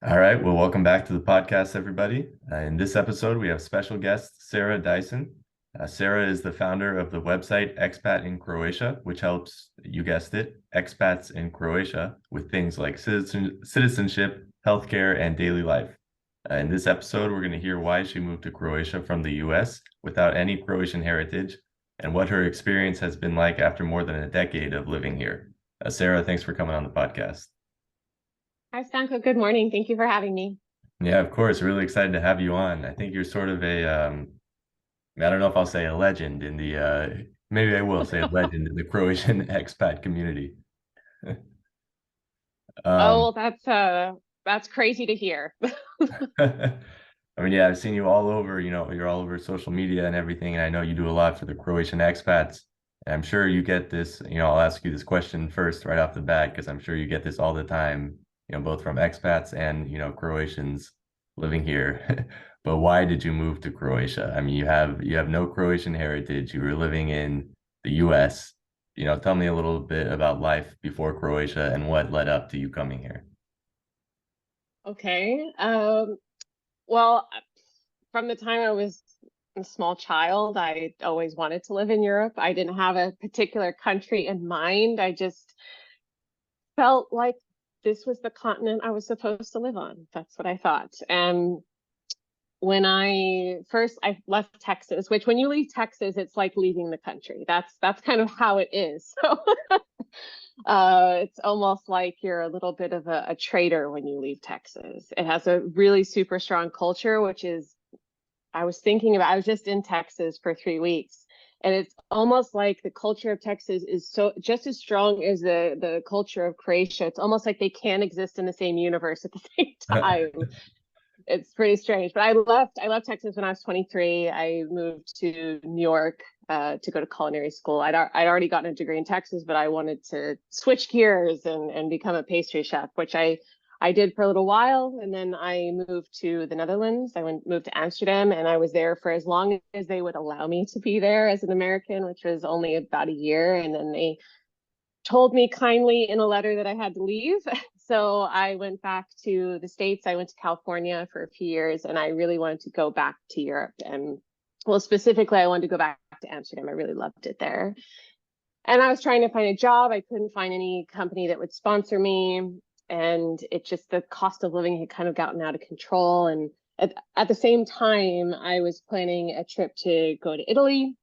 All right. Well, welcome back to the podcast, everybody. In this episode, we have special guest Sara Dyson. Sara is the founder of the website Expat in Croatia, which helps, you guessed it, expats in Croatia with things like citizenship, healthcare, and daily life. In this episode, we're going to hear why she moved to Croatia from the US without any Croatian heritage and what her experience has been like after more than a decade of living here. Sara, thanks for coming on the podcast. Hi, Stanko. Good morning. Thank you for having me. Yeah, of course. Really excited to have you on. I think you're sort of I don't know if I'll say a legend in maybe I will say a legend in the Croatian expat community. Oh, Um, well, that's crazy to hear. I mean, yeah, I've seen you all over, you're all over social media and everything, and I know you do a lot for the Croatian expats. And I'm sure you get this, I'll ask you this question first right off the bat, because I'm sure you get this all the time, both from expats and, Croatians living here. But why did you move to Croatia? I mean, you have no Croatian heritage. You were living in the US. Tell me a little bit about life before Croatia and what led up to you coming here. Okay. Well, from the time I was a small child, I always wanted to live in Europe. I didn't have a particular country in mind. I just felt like this was the continent I was supposed to live on. That's what I thought. And when I left Texas, which when you leave Texas, it's like leaving the country. That's kind of how it is. So it's almost like you're a little bit of a traitor when you leave Texas. It has a really super strong culture, which is I was thinking about. I was just in Texas for 3 weeks, and it's almost like the culture of Texas is so just as strong as the culture of Croatia. It's almost like they can't exist in the same universe at the same time. It's pretty strange. But I left Texas when I was 23. I moved to New York to go to culinary school. I'd already gotten a degree in Texas, but I wanted to switch gears and become a pastry chef, which I did for a little while, and then I moved to the Netherlands. Moved to Amsterdam, and I was there for as long as they would allow me to be there as an American, which was only about a year. And then they told me kindly in a letter that I had to leave. So I went back to the States. I went to California for a few years, and I really wanted to go back to Europe. And well, specifically, I wanted to go back to Amsterdam. I really loved it there. And I was trying to find a job. I couldn't find any company that would sponsor me. And it just, the cost of living had kind of gotten out of control. And at the same time, I was planning a trip to go to Italy,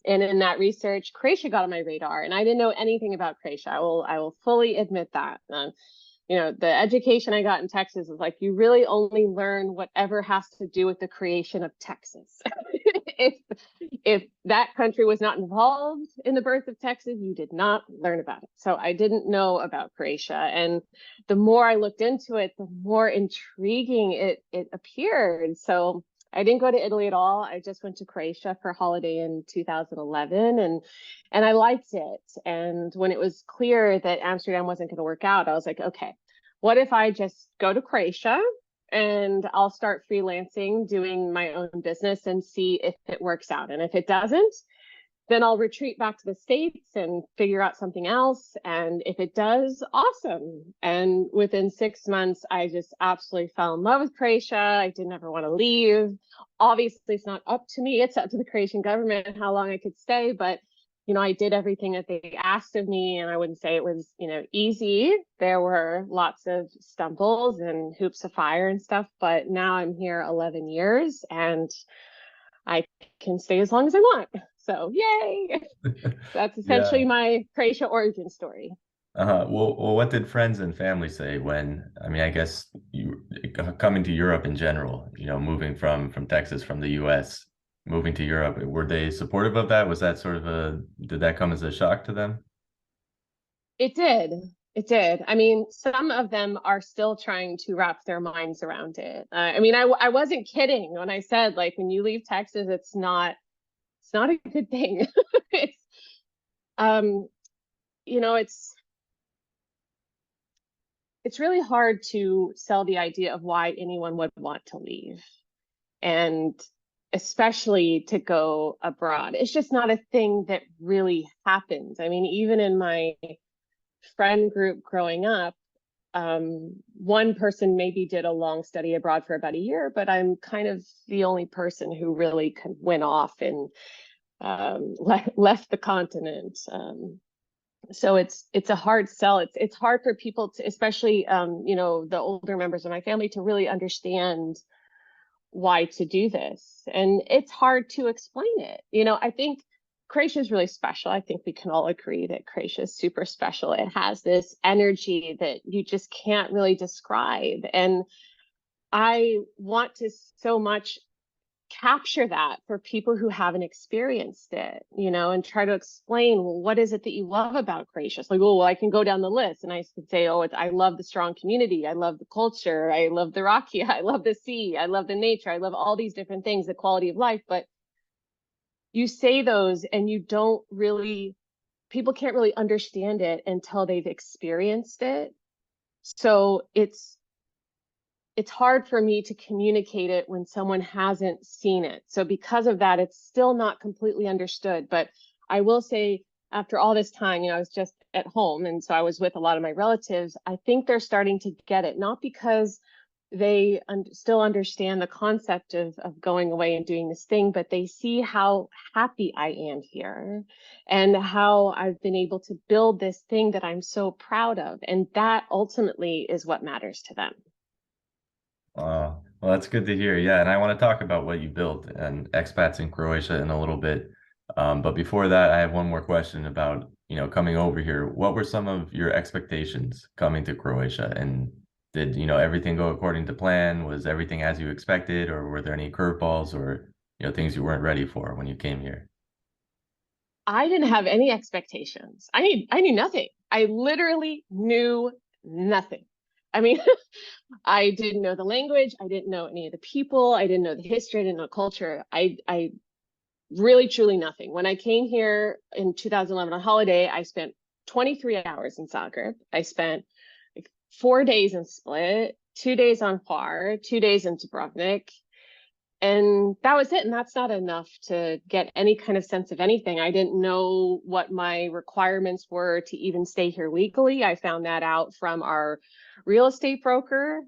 and in that research, Croatia got on my radar, and I didn't know anything about Croatia. I will fully admit that. The education I got in Texas is like you really only learn whatever has to do with the creation of Texas. if if that country was not involved in the birth of Texas, you did not learn about it. So I didn't know about Croatia, and the more I looked into it, the more intriguing it appeared. So I didn't go to Italy at all. I just went to Croatia for a holiday in 2011, and I liked it. And when it was clear that Amsterdam wasn't going to work out, I was like, okay, what if I just go to Croatia and I'll start freelancing, doing my own business and see if it works out. And if it doesn't, then I'll retreat back to the States and figure out something else. And if it does, awesome. And within 6 months, I just absolutely fell in love with Croatia. I didn't ever want to leave. Obviously, it's not up to me. It's up to the Croatian government how long I could stay. But, I did everything that they asked of me. And I wouldn't say it was, easy. There were lots of stumbles and hoops of fire and stuff. But now I'm here 11 years, and I can stay as long as I want. So yay! That's Yeah. essentially my Croatia origin story. Well, what did friends and family say I mean, I guess you coming to Europe in general, moving from Texas, from the US, moving to Europe, were they supportive of that? Was that sort of did that come as a shock to them? It did. It did. I mean, some of them are still trying to wrap their minds around it. I mean, I wasn't kidding when I said, like, when you leave Texas, it's not a good thing. it's um you know it's really hard to sell the idea of why anyone would want to leave, and especially to go abroad. It's just not a thing that really happens. I mean, even in my friend group growing up, One person maybe did a long study abroad for about a year, but I'm kind of the only person who really went off and left the continent. So it's a hard sell. It's hard for people to, especially the older members of my family, to really understand why to do this. And it's hard to explain it. I think Croatia is really special. I think we can all agree that Croatia is super special. It has this energy that you just can't really describe. And I want to so much capture that for people who haven't experienced it, and try to explain, well, what is it that you love about Croatia? It's like, oh, well, I can go down the list and I could say, oh, I love the strong community. I love the culture. I love the Rakia. I love the sea. I love the nature. I love all these different things, the quality of life. But you say those and you don't really, people can't really understand it until they've experienced it. So it's hard for me to communicate it when someone hasn't seen it. So because of that, it's still not completely understood. But I will say, after all this time, I was just at home, and so I was with a lot of my relatives. I think they're starting to get it, not because they still understand the concept of going away and doing this thing, but they see how happy I am here and how I've been able to build this thing that I'm so proud of. And that ultimately is what matters to them. Well, that's good to hear. Yeah, and I want to talk about what you built and expats in Croatia in a little bit. But before that, I have one more question about, coming over here. What were some of your expectations coming to Croatia? And did, everything go according to plan? Was everything as you expected, or were there any curveballs or, things you weren't ready for when you came here? I didn't have any expectations. I knew nothing. I literally knew nothing. I mean, I didn't know the language. I didn't know any of the people. I didn't know the history. I didn't know culture. I really, truly nothing. When I came here in 2011 on holiday, I spent 23 hours in Zagreb. I spent like 4 days in Split, 2 days on Hvar, 2 days in Dubrovnik. And that was it. And that's not enough to get any kind of sense of anything. I didn't know what my requirements were to even stay here legally. I found that out from our real estate broker.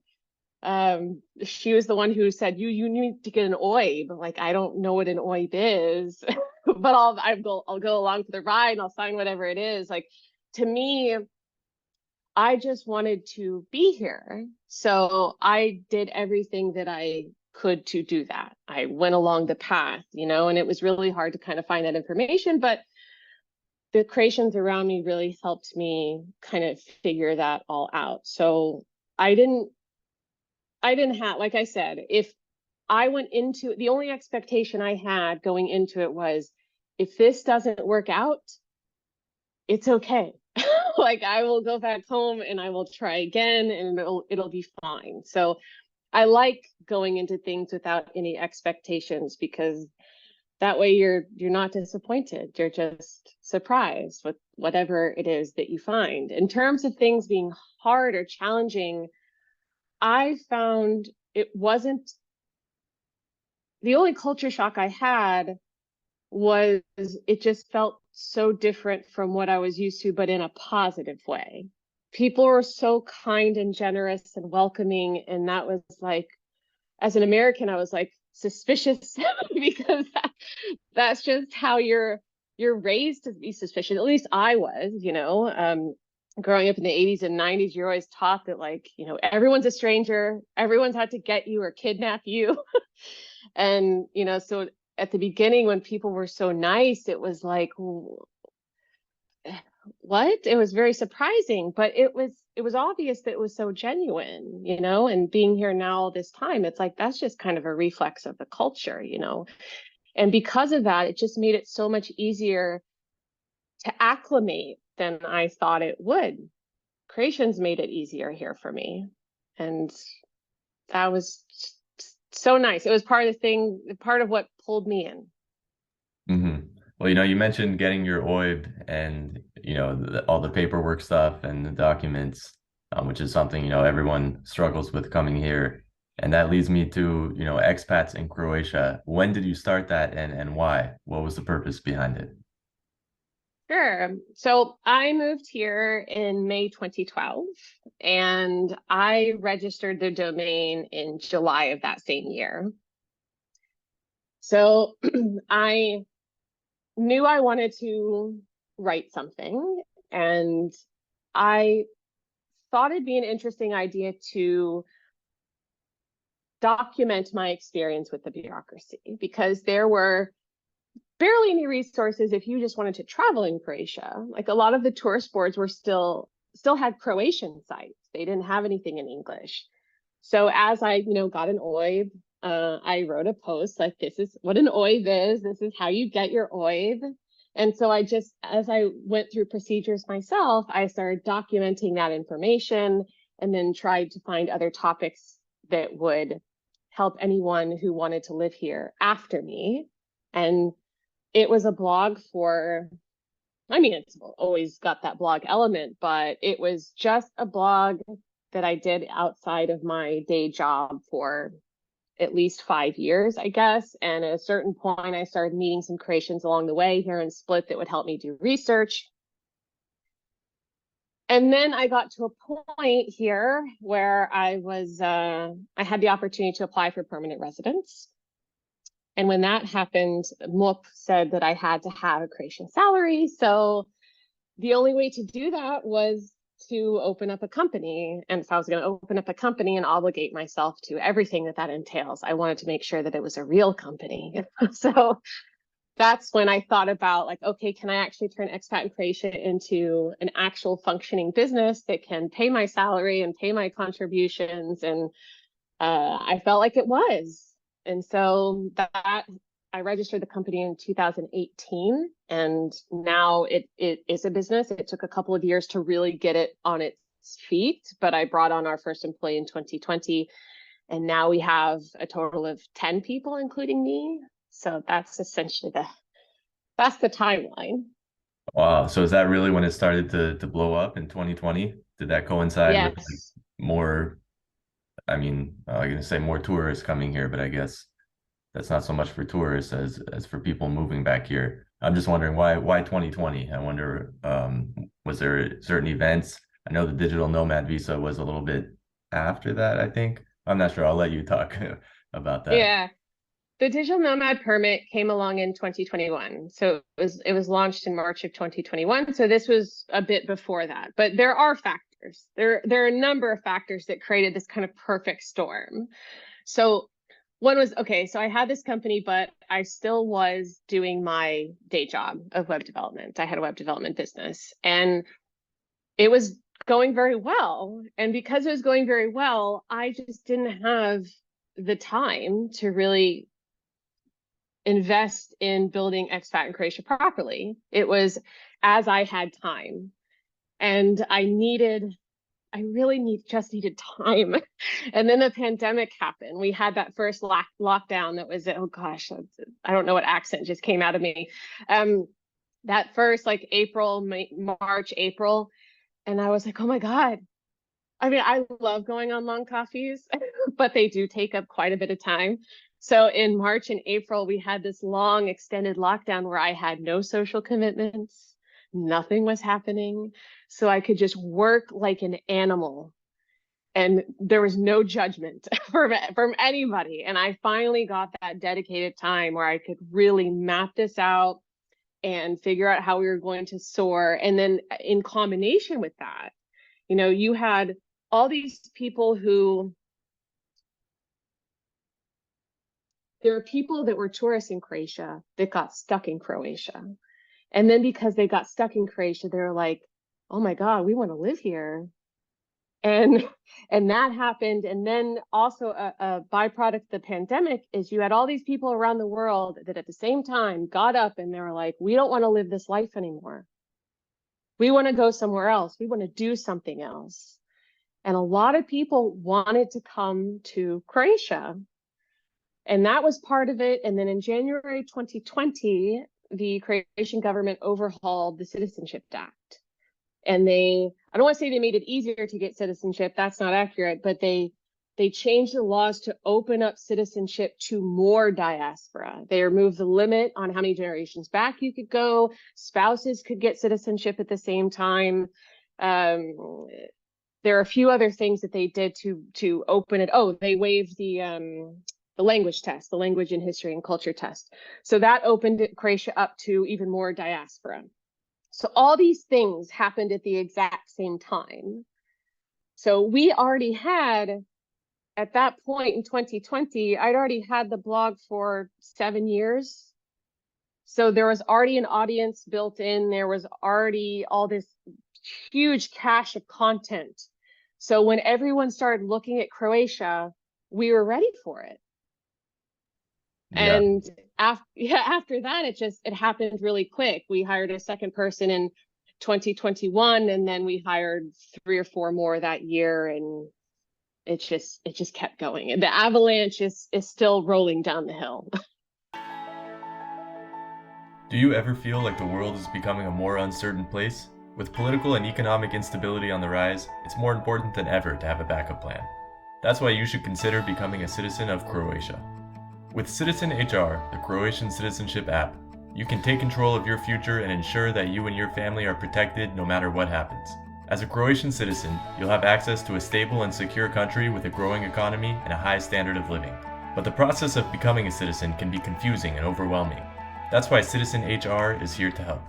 She was the one who said, you need to get an OIB. Like, I don't know what an OIB is, but I'll go along for the ride and I'll sign whatever it is. Like, to me, I just wanted to be here. So I did everything that I could to do that. I went along the path, and it was really hard to kind of find that information, but the Croatians around me really helped me kind of figure that all out. So I didn't have, like I said, if I went into the only expectation I had going into it was, if this doesn't work out, it's okay. Like, I will go back home and I will try again and it'll be fine. So I like going into things without any expectations, because that way you're not disappointed. You're just surprised with whatever it is that you find. In terms of things being hard or challenging, I found it wasn't, the only culture shock I had was it just felt so different from what I was used to, but in a positive way. People were so kind and generous and welcoming. And that was like, as an American, I was like suspicious because that's just how you're raised to be suspicious. At least I was, growing up in the 80s and 90s, you're always taught that, like, everyone's a stranger, everyone's out to get you or kidnap you. And, so at the beginning, when people were so nice, it was like, what? It was very surprising, but it was obvious that it was so genuine, and being here now all this time, it's like, that's just kind of a reflex of the culture, and because of that, it just made it so much easier to acclimate than I thought it would. Croatians made it easier here for me, and that was so nice. It was part of what pulled me in. Mm-hmm. Well, you mentioned getting your OIB and, all the paperwork stuff and the documents, which is something, everyone struggles with coming here. And that leads me to, expats in Croatia. When did you start that and why? What was the purpose behind it? Sure. So I moved here in May 2012, and I registered the domain in July of that same year. So I knew I wanted to write something, and I thought it'd be an interesting idea to document my experience with the bureaucracy, because there were barely any resources if you just wanted to travel in Croatia. Like, a lot of the tourist boards were still had Croatian sites. They didn't have anything in English. So as I, got an OIB, I wrote a post like, this is what an OIB is. This is how you get your OIB. And so as I went through procedures myself, I started documenting that information, and then tried to find other topics that would help anyone who wanted to live here after me. And it was a blog for, I mean, it's always got that blog element, but it was just a blog that I did outside of my day job for at least 5 years, I guess. And at a certain point, I started meeting some Croatians along the way here in Split that would help me do research. And then I got to a point here where I had the opportunity to apply for permanent residence. And when that happened, MUP said that I had to have a Croatian salary. So the only way to do that was to open up a company. And if I was going to open up a company and obligate myself to everything that entails, I wanted to make sure that it was a real company. So that's when I thought about, like, okay, can I actually turn Expat in Croatia into an actual functioning business that can pay my salary and pay my contributions? And I felt like it was. And so that I registered the company in 2018, and now it is a business. It took a couple of years to really get it on its feet, but I brought on our first employee in 2020, and now we have a total of 10 people, including me. So that's essentially that's the timeline. Wow. So is that really when it started to blow up in 2020? Did that coincide with like Yes. more, I mean, I'm gonna say more tourists coming here, but I guess that's not so much for tourists as for people moving back here. I'm just wondering why 2020? I wonder, was there certain events? I know the digital nomad visa was a little bit after that, I think. I'm not sure. I'll let you talk about that. Yeah. The digital nomad permit came along in 2021. So it was launched in March of 2021. So this was a bit before that. But there are factors. There are a number of factors that created this kind of perfect storm. So one was, okay, so I had this company, but I still was doing my day job of web development. I had a web development business, and it was going very well. And because it was going very well, I just didn't have the time to really invest in building Expat in Croatia properly. It was as I had time, and I really just needed time. And then the pandemic happened. We had that first lockdown that was, oh gosh, I don't know what accent just came out of me. That first, like, March, April. And I was like, oh my God. I mean, I love going on long coffees, but they do take up quite a bit of time. So in March and April, we had this long extended lockdown where I had no social commitments. Nothing was happening. So I could just work like an animal, and there was no judgment from anybody. And I finally got that dedicated time where I could really map this out and figure out how we were going to soar. And then in combination with that, you had all these people there are people that were tourists in Croatia that got stuck in Croatia. And then because they got stuck in Croatia, they were like, oh my God, we want to live here. And and that happened. And then also a byproduct of the pandemic is you had all these people around the world that at the same time got up and they were like, we don't want to live this life anymore. We want to go somewhere else. We want to do something else. And a lot of people wanted to come to Croatia. And that was part of it. And then in January 2020, the Croatian government overhauled the Citizenship Act. And I don't want to say they made it easier to get citizenship. That's not accurate, but they they changed the laws to open up citizenship to more diaspora. They removed the limit on how many generations back you could go. Spouses could get citizenship at the same time. There are a few other things that they did to open it. Oh, they waived the language test, the language and history and culture test. So that opened Croatia up to even more diaspora. So all these things happened at the exact same time. So we already had, at that point in 2020, I'd already had the blog for 7 years. So there was already an audience built in. There was already all this huge cache of content. So when everyone started looking at Croatia, we were ready for it. Yeah. And after that, it happened really quick. We hired a second person in 2021, and then we hired 3 or 4 more that year, and it just kept going. The avalanche is still rolling down the hill. Do you ever feel like the world is becoming a more uncertain place? With political and economic instability on the rise, it's more important than ever to have a backup plan. That's why you should consider becoming a citizen of Croatia. With Citizen HR, the Croatian citizenship app, you can take control of your future and ensure that you and your family are protected no matter what happens. As a Croatian citizen, you'll have access to a stable and secure country with a growing economy and a high standard of living. But the process of becoming a citizen can be confusing and overwhelming. That's why Citizen HR is here to help.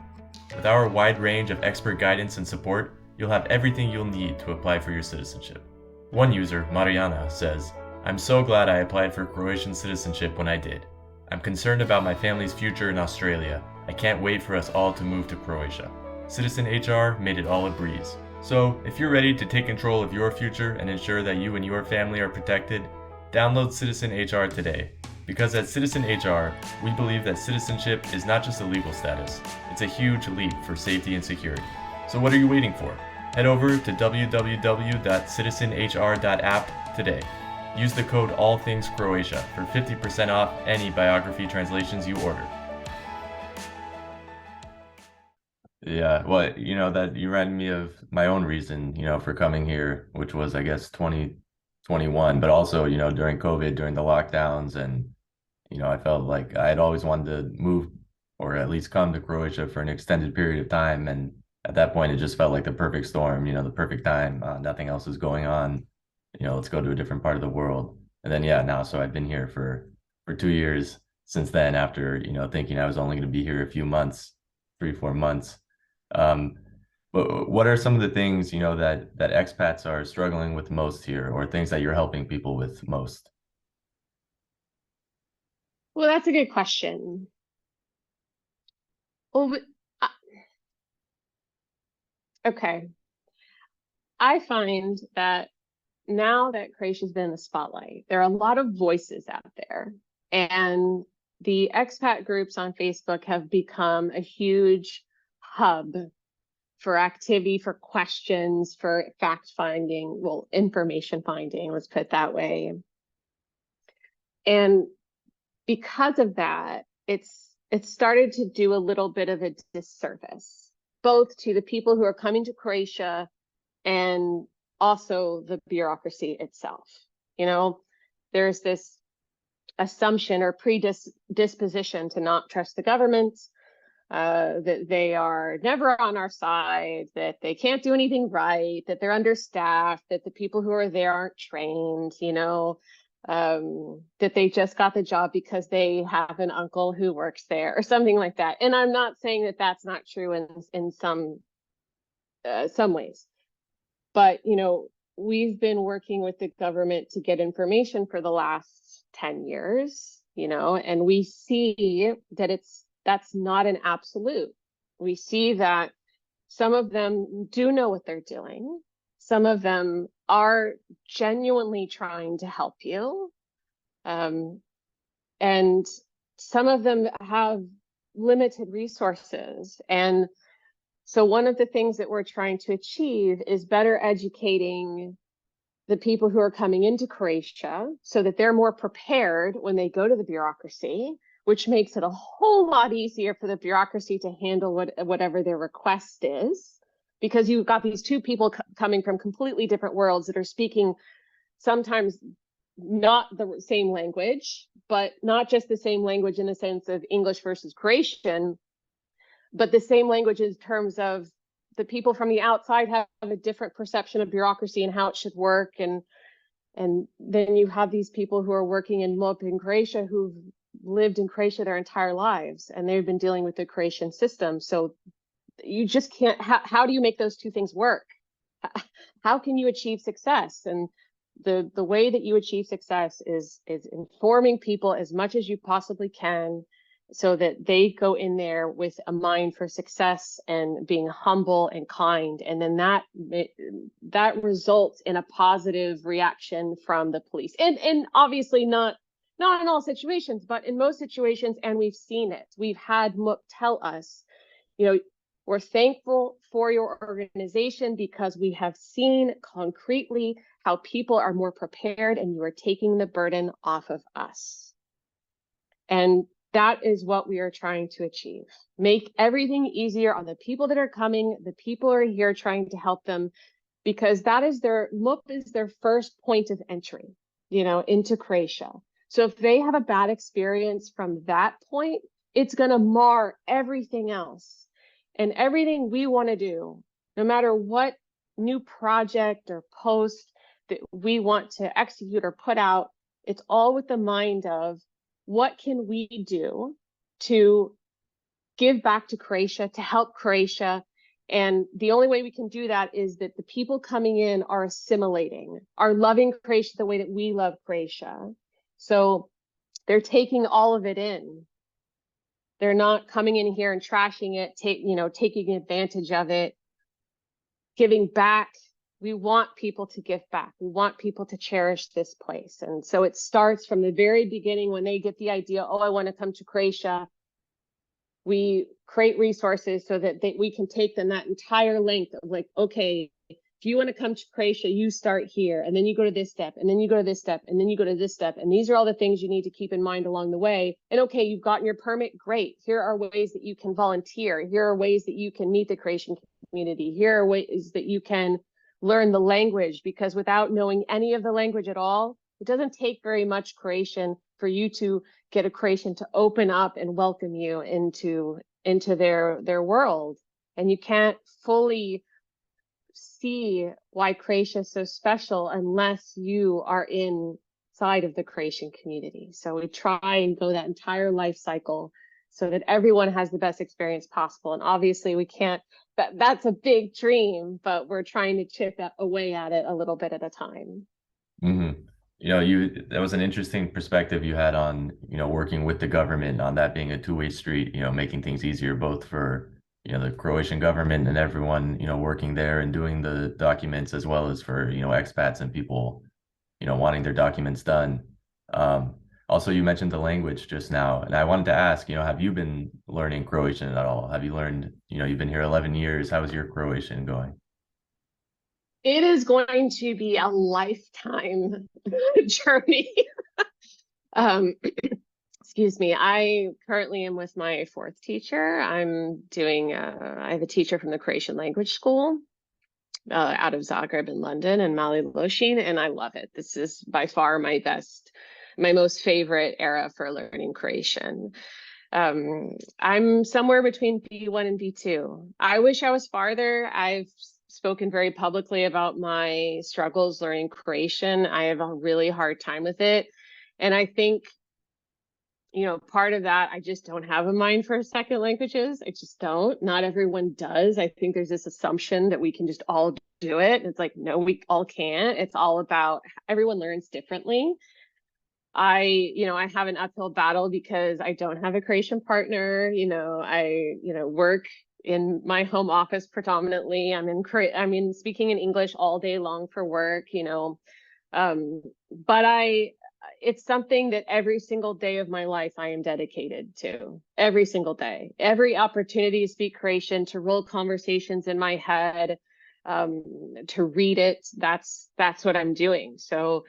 With our wide range of expert guidance and support, you'll have everything you'll need to apply for your citizenship. One user, Mariana, says, "I'm so glad I applied for Croatian citizenship when I did. I'm concerned about my family's future in Australia. I can't wait for us all to move to Croatia." Citizen HR made it all a breeze. So, if you're ready to take control of your future and ensure that you and your family are protected, download Citizen HR today. Because at Citizen HR, we believe that citizenship is not just a legal status, it's a huge leap for safety and security. So what are you waiting for? Head over to www.citizenhr.app today. Use the code ALLTHINGSCROATIA for 50% off any biography translations you order. Yeah, well, that you reminded me of my own reason, for coming here, which was, I guess, 2021, but also, during COVID, during the lockdowns, and I felt like I had always wanted to move or at least come to Croatia for an extended period of time. And at that point, it just felt like the perfect storm, the perfect time. Nothing else is going on. Let's go to a different part of the world. And then, now, so I've been here for 2 years since then, after, thinking I was only going to be here a few months, 3, 4 months. But what are some of the things, that expats are struggling with most here, or things that you're helping people with most? Well, that's a good question. Well, okay. I find that now that Croatia's been in the spotlight, there are a lot of voices out there, and the expat groups on Facebook have become a huge hub for activity, for questions, for fact finding, well, information finding, let's put it that way. And because of that, it's started to do a little bit of a disservice, both to the people who are coming to Croatia and also the bureaucracy itself. There's this assumption or predisposition to not trust the government, that they are never on our side, that they can't do anything right, that they're understaffed, that the people who are there aren't trained, that they just got the job because they have an uncle who works there or something like that. And I'm not saying that that's not true in some ways, but we've been working with the government to get information for the last 10 years, and we see that that's not an absolute. We see that some of them do know what they're doing. Some of them are genuinely trying to help you. And some of them have limited resources. And so one of the things that we're trying to achieve is better educating the people who are coming into Croatia so that they're more prepared when they go to the bureaucracy, which makes it a whole lot easier for the bureaucracy to handle whatever their request is, because you've got these two people coming from completely different worlds that are speaking sometimes not the same language, but not just the same language in the sense of English versus Croatian, but the same language in terms of the people from the outside have a different perception of bureaucracy and how it should work. And then you have these people who are working in MUP in Croatia who've lived in Croatia their entire lives, and they've been dealing with the Croatian system. So you just can't, how do you make those two things work? How can you achieve success? And the way that you achieve success is informing people as much as you possibly can, so that they go in there with a mind for success and being humble and kind. And then that results in a positive reaction from the police. And obviously not in all situations, but in most situations. And we've seen it. We've had MUP tell us, we're thankful for your organization because we have seen concretely how people are more prepared, and you are taking the burden off of us. And that is what we are trying to achieve. Make everything easier on the people that are coming, the people who are here trying to help them, because that is MUP is their first point of entry, into Croatia. So if they have a bad experience from that point, it's going to mar everything else. And everything we want to do, no matter what new project or post that we want to execute or put out, it's all with the mind of, what can we do to give back to Croatia, to help Croatia? And the only way we can do that is that the people coming in are assimilating, are loving Croatia the way that we love Croatia. So they're taking all of it in. They're not coming in here and trashing it, taking advantage of it, giving back. We want people to give back. We want people to cherish this place. And so it starts from the very beginning when they get the idea, oh, I want to come to Croatia. We create resources so that we can take them that entire length of like, okay, if you want to come to Croatia, you start here, and then you go to this step, and then you go to this step, and then you go to this step. And these are all the things you need to keep in mind along the way. And okay, you've gotten your permit, great. Here are ways that you can volunteer. Here are ways that you can meet the Croatian community. Here are ways that you can learn the language, because without knowing any of the language at all, it doesn't take very much Croatian for you to get a Croatian to open up and welcome you into their world. And you can't fully see why Croatia is so special unless you are inside of the Croatian community. So we try and go that entire life cycle so that everyone has the best experience possible. And obviously we can't, that's a big dream, but we're trying to chip away at it a little bit at a time. Mm-hmm. That was an interesting perspective you had on, working with the government, on that being a two-way street, making things easier both for, the Croatian government and everyone, working there and doing the documents, as well as for, expats and people, wanting their documents done. Also, you mentioned the language just now, and I wanted to ask, have you been learning Croatian at all? Have you learned, you've been here 11 years. How is your Croatian going? It is going to be a lifetime journey. Excuse me. I currently am with my fourth teacher. I have a teacher from the Croatian language school out of Zagreb in London, and Mali Loshin, and I love it. This is by far my most favorite era for learning Croatian. I'm somewhere between B1 and B2. I wish I was farther. I've spoken very publicly about my struggles learning Croatian. I have a really hard time with it. And I think, part of that, I just don't have a mind for second languages. I just don't. Not everyone does. I think there's this assumption that we can just all do it. It's like, no, we all can't. It's all about everyone learns differently. I have an uphill battle because I don't have a Croatian partner. I work in my home office predominantly. I'm speaking in English all day long for work, but it's something that every single day of my life I am dedicated to. Every single day, every opportunity to speak Croatian, to roll conversations in my head, to read it. That's what I'm doing. So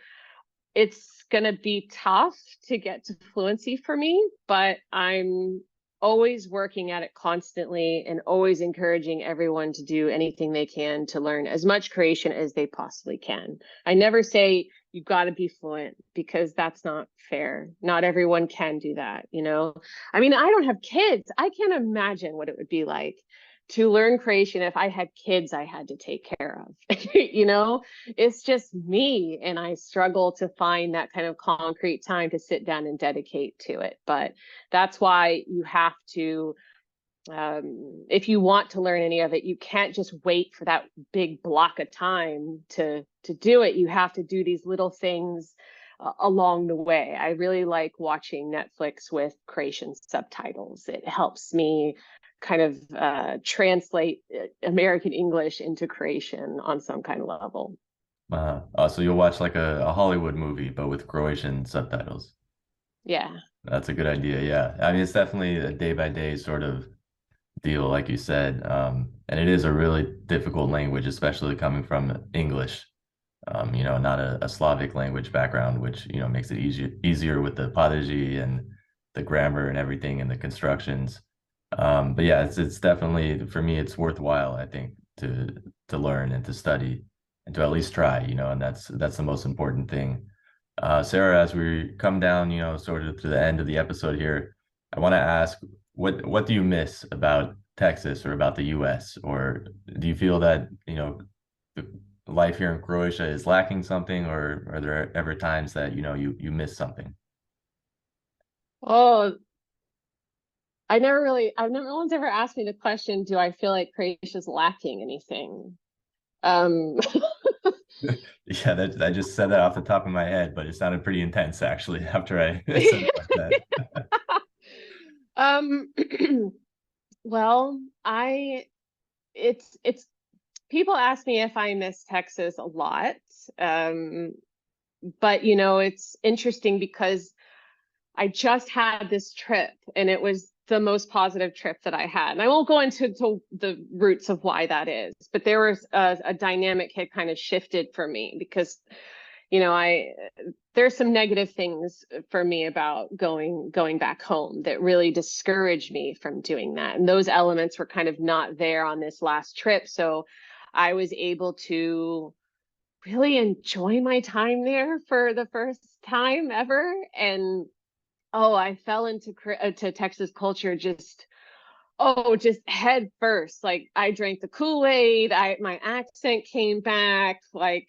it's going to be tough to get to fluency for me, but I'm always working at it constantly and always encouraging everyone to do anything they can to learn as much Croatian as they possibly can. I never say you've got to be fluent, because that's not fair. Not everyone can do that, you know? I mean, I don't have kids. I can't imagine what it would be like to learn Croatian if I had kids I had to take care of. You know, it's just me, and I struggle to find that kind of concrete time to sit down and dedicate to it. But that's why you have to, if you want to learn any of it, you can't just wait for that big block of time to do it. You have to do these little things along the way. I really like watching Netflix with Croatian subtitles. It helps me kind of translate American English into Croatian on some kind of level. So you'll watch like a Hollywood movie, but with Croatian subtitles. Yeah. That's a good idea. Yeah. I mean, it's definitely a day by day sort of deal, like you said. And it is a really difficult language, especially coming from English. Not a Slavic language background, which, makes it easier with the pedagogy and the grammar and everything and the constructions. But yeah, it's definitely for me, it's worthwhile, I think, to learn and to study and to at least try, and that's the most important thing. Sarah, as we come down, sort of to the end of the episode here, I want to ask, what do you miss about Texas or about the US? Or do you feel that, the life here in Croatia is lacking something, or are there ever times that, you miss something? Oh, no one's ever asked me the question, do I feel like Croatia's lacking anything? Um, Yeah, I just said that off the top of my head, but it sounded pretty intense actually after I said it like that. um, well, it's people ask me if I miss Texas a lot. Um, but it's interesting because I just had this trip, and it was the most positive trip that I had. And I won't go into the roots of why that is, but there was a dynamic had kind of shifted for me because, I there's some negative things for me about going back home that really discouraged me from doing that. And those elements were kind of not there on this last trip. So I was able to really enjoy my time there for the first time ever. And oh, I fell into to Texas culture just head first. Like I drank the Kool-Aid, my accent came back, like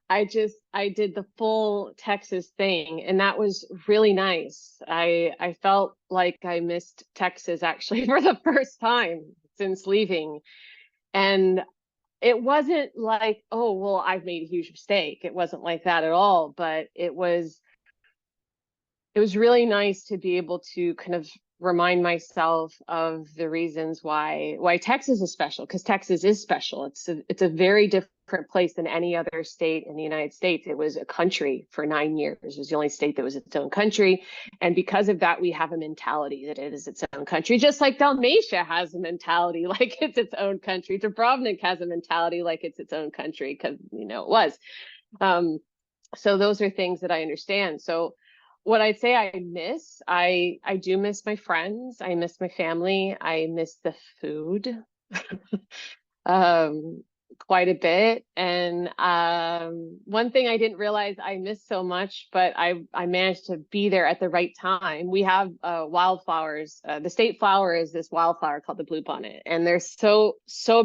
I did the full Texas thing, and that was really nice. I felt like I missed Texas actually for the first time since leaving. And it wasn't like, oh, well, I've made a huge mistake. It wasn't like that at all, but it was really nice to be able to kind of remind myself of the reasons why Texas is special, because Texas is special. It's a very different place than any other state in the United States. It was a country for 9 years. It was the only state that was its own country. And because of that, we have a mentality that it is its own country, just like Dalmatia has a mentality like it's its own country. Dubrovnik has a mentality like it's its own country because, it was. Um, so those are things that I understand. So what I'd say I do miss my friends. I miss my family. I miss the food um, quite a bit. And one thing I didn't realize I missed so much, but I managed to be there at the right time. We have wildflowers. The state flower is this wildflower called the bluebonnet, and they're so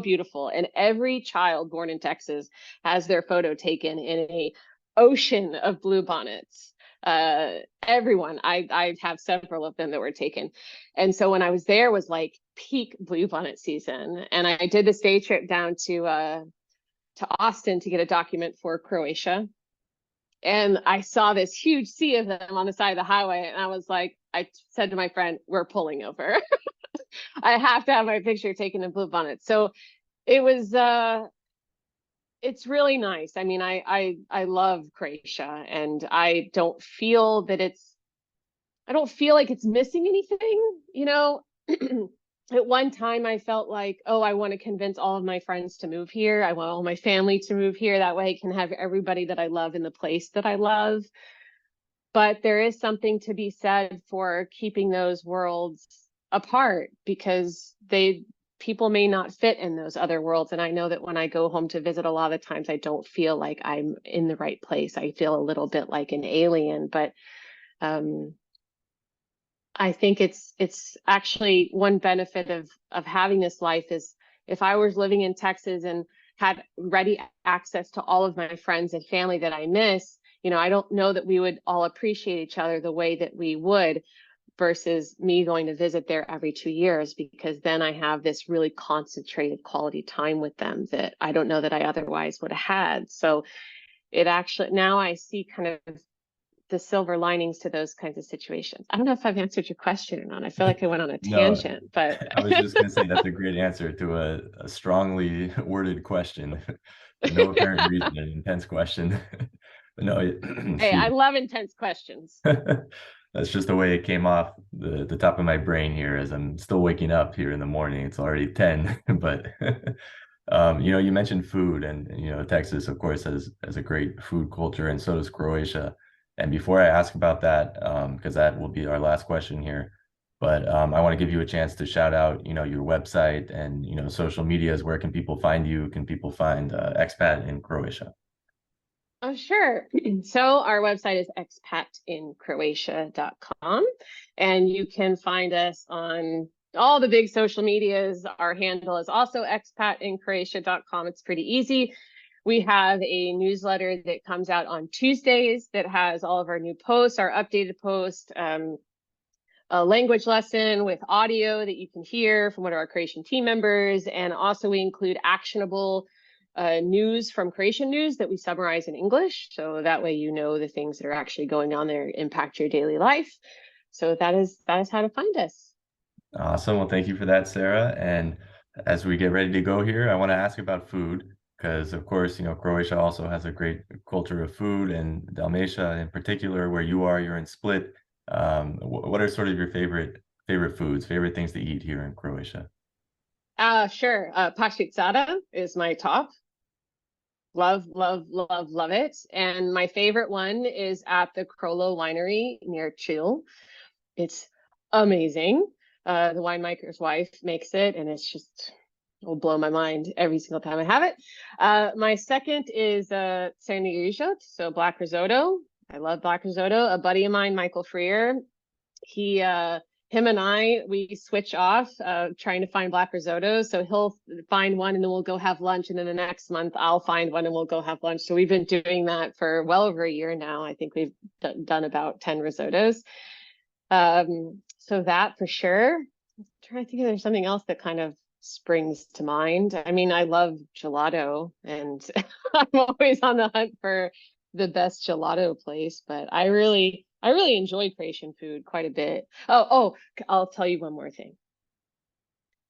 beautiful. And every child born in Texas has their photo taken in a ocean of bluebonnets. Everyone, I have several of them that were taken. And so when I was there was like peak bluebonnet season, and I did this day trip down to Austin to get a document for Croatia. And I saw this huge sea of them on the side of the highway, and I said to my friend, we're pulling over. I have to have my picture taken in bluebonnet. So it was it's really nice. I mean, I love Croatia, and I don't feel like it's missing anything. At one time I felt like, oh, I want to convince all of my friends to move here. I want all my family to move here. That way I can have everybody that I love in the place that I love. But there is something to be said for keeping those worlds apart because people may not fit in those other worlds. And I know that when I go home to visit, a lot of times I don't feel like I'm in the right place. I feel a little bit like an alien, but um, I think it's actually one benefit of having this life is if I was living in Texas and had ready access to all of my friends and family that I miss, I don't know that we would all appreciate each other the way that we would versus me going to visit there every 2 years, because then I have this really concentrated quality time with them that I don't know that I otherwise would have had. So it actually, now I see kind of the silver linings to those kinds of situations. I don't know if I've answered your question or not. I feel like I went on a No, tangent, but I was just gonna say that's a great answer to a strongly worded question for no apparent reason, an intense question. But no, hey, I excuse love intense questions. me. That's just the way it came off the top of my brain here as I'm still waking up here in the morning. It's already 10, but you mentioned food and Texas, of course, has a great food culture, and so does Croatia. And before I ask about that, because that will be our last question here, but I want to give you a chance to shout out, your website and social medias. Where can people find you? Can people find Expat in Croatia? Oh, sure. So our website is expatincroatia.com, and you can find us on all the big social medias. Our handle is also expatincroatia.com. It's pretty easy. We have a newsletter that comes out on Tuesdays that has all of our new posts, our updated post, a language lesson with audio that you can hear from one of our Croatian team members. And also we include actionable news from Croatian news that we summarize in English. So that way, the things that are actually going on there impact your daily life. So that is how to find us. Awesome. Well, thank you for that, Sarah. And as we get ready to go here, I want to ask about food because, of course, Croatia also has a great culture of food, and Dalmatia in particular, where you're in Split. What are sort of your favorite foods, favorite things to eat here in Croatia? Sure. Sara is my top. Love, love, love, love it. And my favorite one is at the Krolo Winery near Chill. It's amazing. The winemaker's wife makes it, and it will blow my mind every single time I have it. My second is Cernirijot, so black risotto. I love black risotto. A buddy of mine, Michael Freer, him and we switch off trying to find black risotto. So he'll find one and then we'll go have lunch. And then the next month I'll find one and we'll go have lunch. So we've been doing that for well over a year now. I think we've done about 10 risottos. So that for sure. I'm trying to think if there's something else that kind of springs to mind. I mean, I love gelato and I'm always on the hunt for the best gelato place, but I really enjoy Croatian food quite a bit. I'll tell you one more thing.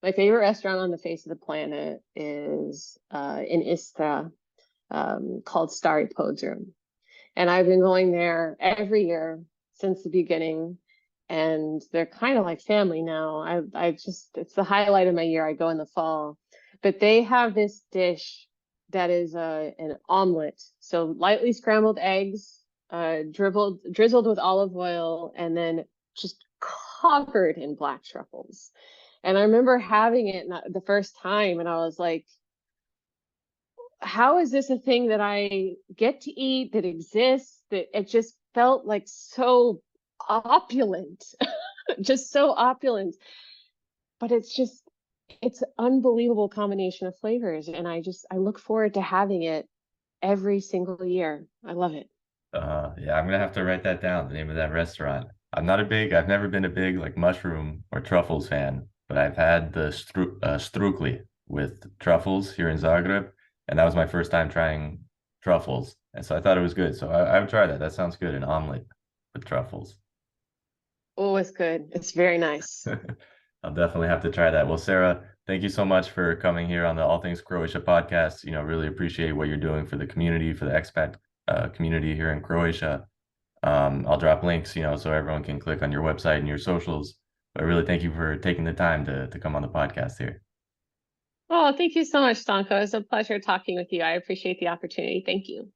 My favorite restaurant on the face of the planet is in Istra, called Stari Podrum. And I've been going there every year since the beginning. And they're kind of like family now. It's the highlight of my year. I go in the fall. But they have this dish that is an omelet. So lightly scrambled eggs, drizzled with olive oil, and then just covered in black truffles. And I remember having it the first time, and I was like, how is this a thing that I get to eat, that exists? That it just felt like so opulent, just so opulent. But it's an unbelievable combination of flavors. And I look forward to having it every single year. I love it. Yeah, I'm gonna have to write that down, the name of that restaurant. I've never been a big like mushroom or truffles fan, but I've had the strukli with truffles here in Zagreb, and that was my first time trying truffles, and so I thought it was good. So I would try that. That sounds good, an omelet with truffles. Oh, it's good. It's very nice. I'll definitely have to try that. Well, Sarah, thank you so much for coming here on the All Things Croatia podcast. Really appreciate what you're doing for the community, for the expat community here in Croatia. I'll drop links, so everyone can click on your website and your socials. But really thank you for taking the time to come on the podcast here. Oh, thank you so much, Stanko. It's a pleasure talking with you. I appreciate the opportunity. Thank you.